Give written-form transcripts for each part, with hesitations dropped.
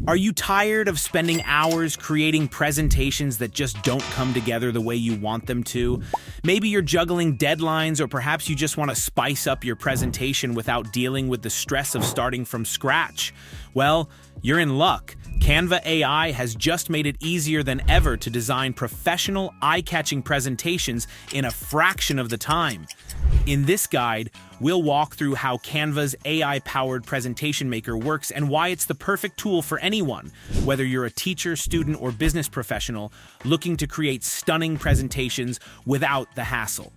Are you tired of spending hours creating presentations that just don't come together the way you want them to? Maybe you're juggling deadlines, or perhaps you just want to spice up your presentation without dealing with the stress of starting from scratch. Well, you're in luck. Canva AI has just made it easier than ever to design professional, eye-catching presentations in a fraction of the time. In this guide, we'll walk through how Canva's AI-powered presentation maker works and why it's the perfect tool for anyone, whether you're a teacher, student, or business professional looking to create stunning presentations without the hassle.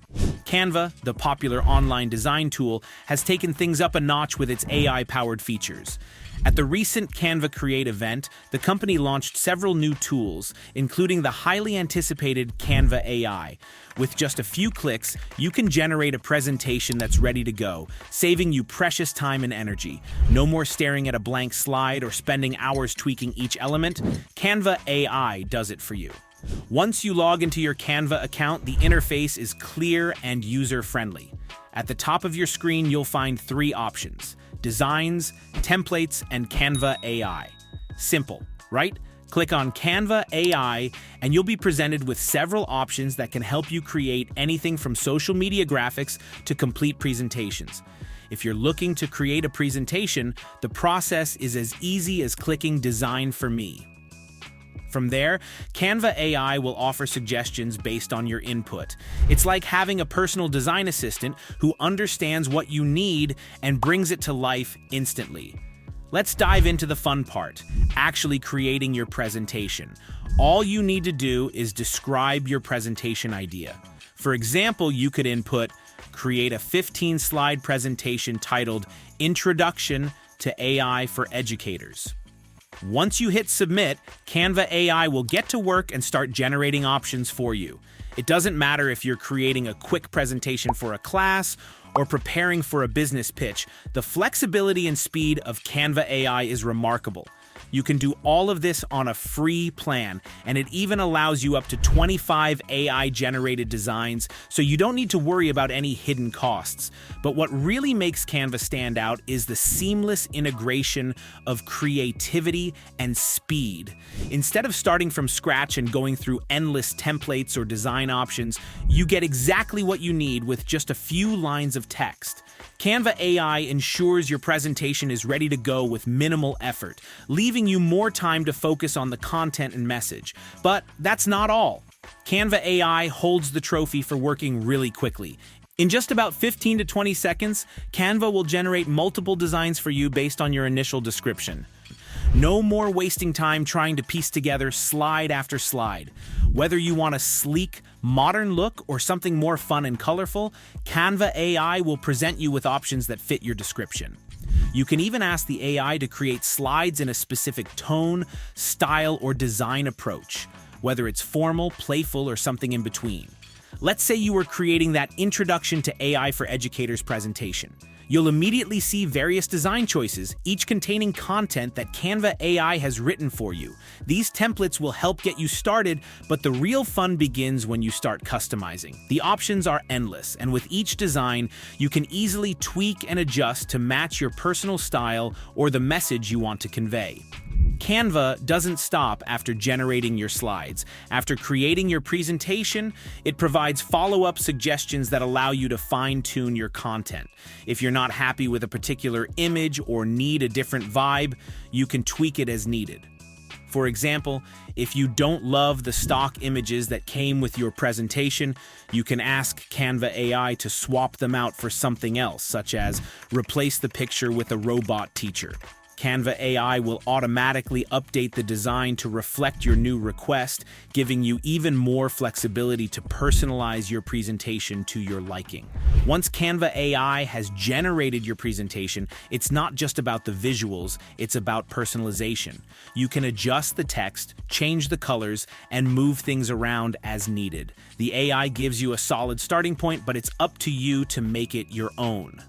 Canva, the popular online design tool, has taken things up a notch with its AI-powered features. At the recent Canva Create event, the company launched several new tools, including the highly anticipated Canva AI. With just a few clicks, you can generate a presentation that's ready to go, saving you precious time and energy. No more staring at a blank slide or spending hours tweaking each element. Canva AI does it for you. Once you log into your Canva account, the interface is clear and user-friendly. At the top of your screen, you'll find three options: Designs, Templates, and Canva AI. Simple, right? Click on Canva AI and you'll be presented with several options that can help you create anything from social media graphics to complete presentations. If you're looking to create a presentation, the process is as easy as clicking Design for Me. From there, Canva AI will offer suggestions based on your input. It's like having a personal design assistant who understands what you need and brings it to life instantly. Let's dive into the fun part, actually creating your presentation. All you need to do is describe your presentation idea. For example, you could input, create a 15-slide presentation titled Introduction to AI for Educators. Once you hit submit, Canva AI will get to work and start generating options for you. It doesn't matter if you're creating a quick presentation for a class or preparing for a business pitch. The flexibility and speed of Canva AI is remarkable. You can do all of this on a free plan, and it even allows you up to 25 AI-generated designs, so you don't need to worry about any hidden costs. But what really makes Canva stand out is the seamless integration of creativity and speed. Instead of starting from scratch and going through endless templates or design options, you get exactly what you need with just a few lines of text. Canva AI ensures your presentation is ready to go with minimal effort, leaving you more time to focus on the content and message. But that's not all. Canva AI holds the trophy for working really quickly. In just about 15 to 20 seconds, Canva will generate multiple designs for you based on your initial description. No more wasting time trying to piece together slide after slide. Whether you want a sleek, modern look or something more fun and colorful, Canva AI will present you with options that fit your description. You can even ask the AI to create slides in a specific tone, style, or design approach, whether it's formal, playful, or something in between. Let's say you were creating that Introduction to AI for Educators presentation. You'll immediately see various design choices, each containing content that Canva AI has written for you. These templates will help get you started, but the real fun begins when you start customizing. The options are endless, and with each design, you can easily tweak and adjust to match your personal style or the message you want to convey. Canva doesn't stop after generating your slides. After creating your presentation, it provides follow-up suggestions that allow you to fine-tune your content. If you're not happy with a particular image or need a different vibe, you can tweak it as needed. For example, if you don't love the stock images that came with your presentation, you can ask Canva AI to swap them out for something else, such as replace the picture with a robot teacher. Canva AI will automatically update the design to reflect your new request, giving you even more flexibility to personalize your presentation to your liking. Once Canva AI has generated your presentation, it's not just about the visuals, it's about personalization. You can adjust the text, change the colors, and move things around as needed. The AI gives you a solid starting point, but it's up to you to make it your own.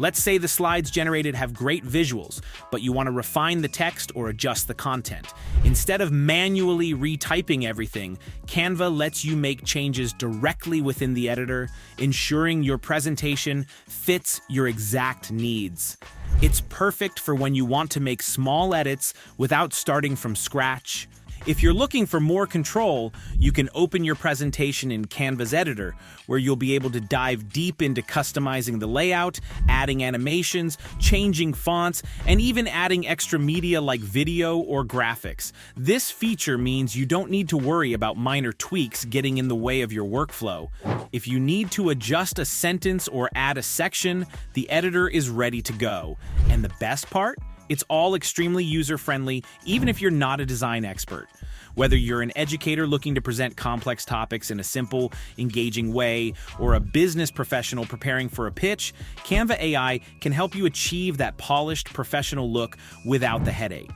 Let's say the slides generated have great visuals, but you want to refine the text or adjust the content. Instead of manually retyping everything, Canva lets you make changes directly within the editor, ensuring your presentation fits your exact needs. It's perfect for when you want to make small edits without starting from scratch. If you're looking for more control, you can open your presentation in Canva's editor, where you'll be able to dive deep into customizing the layout, adding animations, changing fonts, and even adding extra media like video or graphics. This feature means you don't need to worry about minor tweaks getting in the way of your workflow. If you need to adjust a sentence or add a section, the editor is ready to go. And the best part? It's all extremely user-friendly, even if you're not a design expert. Whether you're an educator looking to present complex topics in a simple, engaging way, or a business professional preparing for a pitch, Canva AI can help you achieve that polished, professional look without the headache.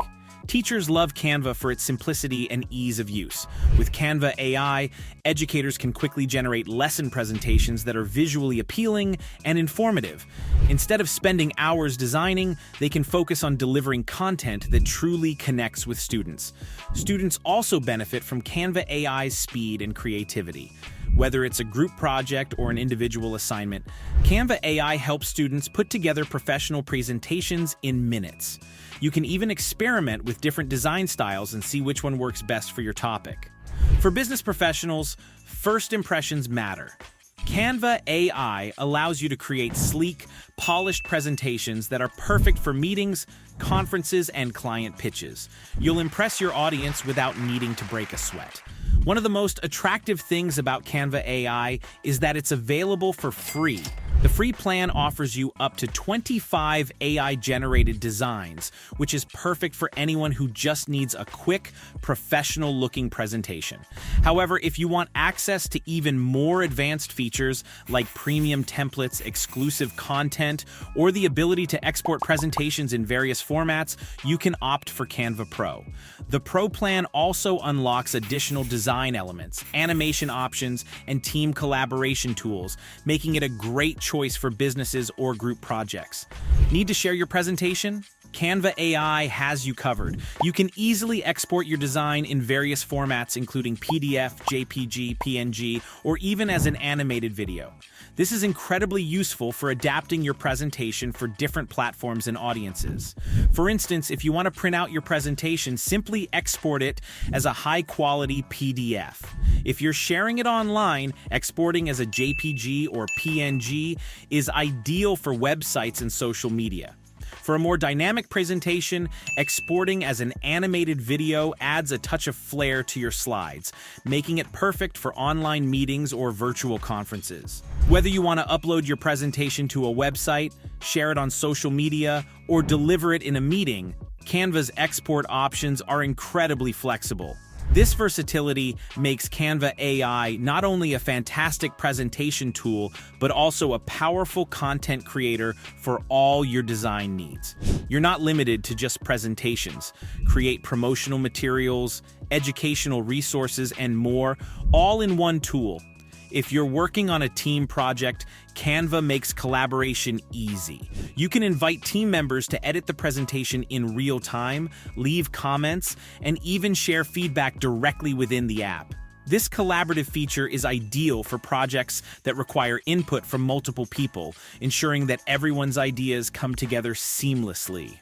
Teachers love Canva for its simplicity and ease of use. With Canva AI, educators can quickly generate lesson presentations that are visually appealing and informative. Instead of spending hours designing, they can focus on delivering content that truly connects with students. Students also benefit from Canva AI's speed and creativity. Whether it's a group project or an individual assignment, Canva AI helps students put together professional presentations in minutes. You can even experiment with different design styles and see which one works best for your topic. For business professionals, first impressions matter. Canva AI allows you to create sleek, polished presentations that are perfect for meetings, conferences, and client pitches. You'll impress your audience without needing to break a sweat. One of the most attractive things about Canva AI is that it's available for free. The free plan offers you up to 25 AI-generated designs, which is perfect for anyone who just needs a quick, professional-looking presentation. However, if you want access to even more advanced features like premium templates, exclusive content, or the ability to export presentations in various formats, you can opt for Canva Pro. The Pro plan also unlocks additional design elements, animation options, and team collaboration tools, making it a great choice for businesses or group projects. Need to share your presentation? Canva AI has you covered. You can easily export your design in various formats, including PDF, JPG, PNG, or even as an animated video. This is incredibly useful for adapting your presentation for different platforms and audiences. For instance, if you want to print out your presentation, simply export it as a high-quality PDF. If you're sharing it online, exporting as a JPG or PNG is ideal for websites and social media. For a more dynamic presentation, exporting as an animated video adds a touch of flair to your slides, making it perfect for online meetings or virtual conferences. Whether you want to upload your presentation to a website, share it on social media, or deliver it in a meeting, Canva's export options are incredibly flexible. This versatility makes Canva AI not only a fantastic presentation tool, but also a powerful content creator for all your design needs. You're not limited to just presentations. Create promotional materials, educational resources, and more, all in one tool. If you're working on a team project, Canva makes collaboration easy. You can invite team members to edit the presentation in real time, leave comments, and even share feedback directly within the app. This collaborative feature is ideal for projects that require input from multiple people, ensuring that everyone's ideas come together seamlessly.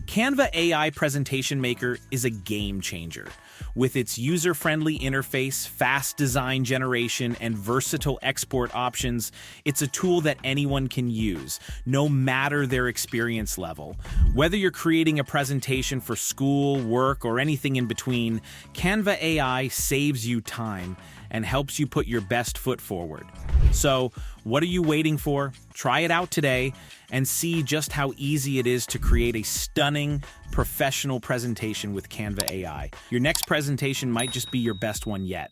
Canva AI Presentation Maker is a game changer. With its user-friendly interface, fast design generation, and versatile export options, it's a tool that anyone can use, no matter their experience level. Whether you're creating a presentation for school, work, or anything in between, Canva AI saves you time and helps you put your best foot forward. So, what are you waiting for? Try it out today and see just how easy it is to create a stunning, professional presentation with Canva AI. Your next presentation might just be your best one yet.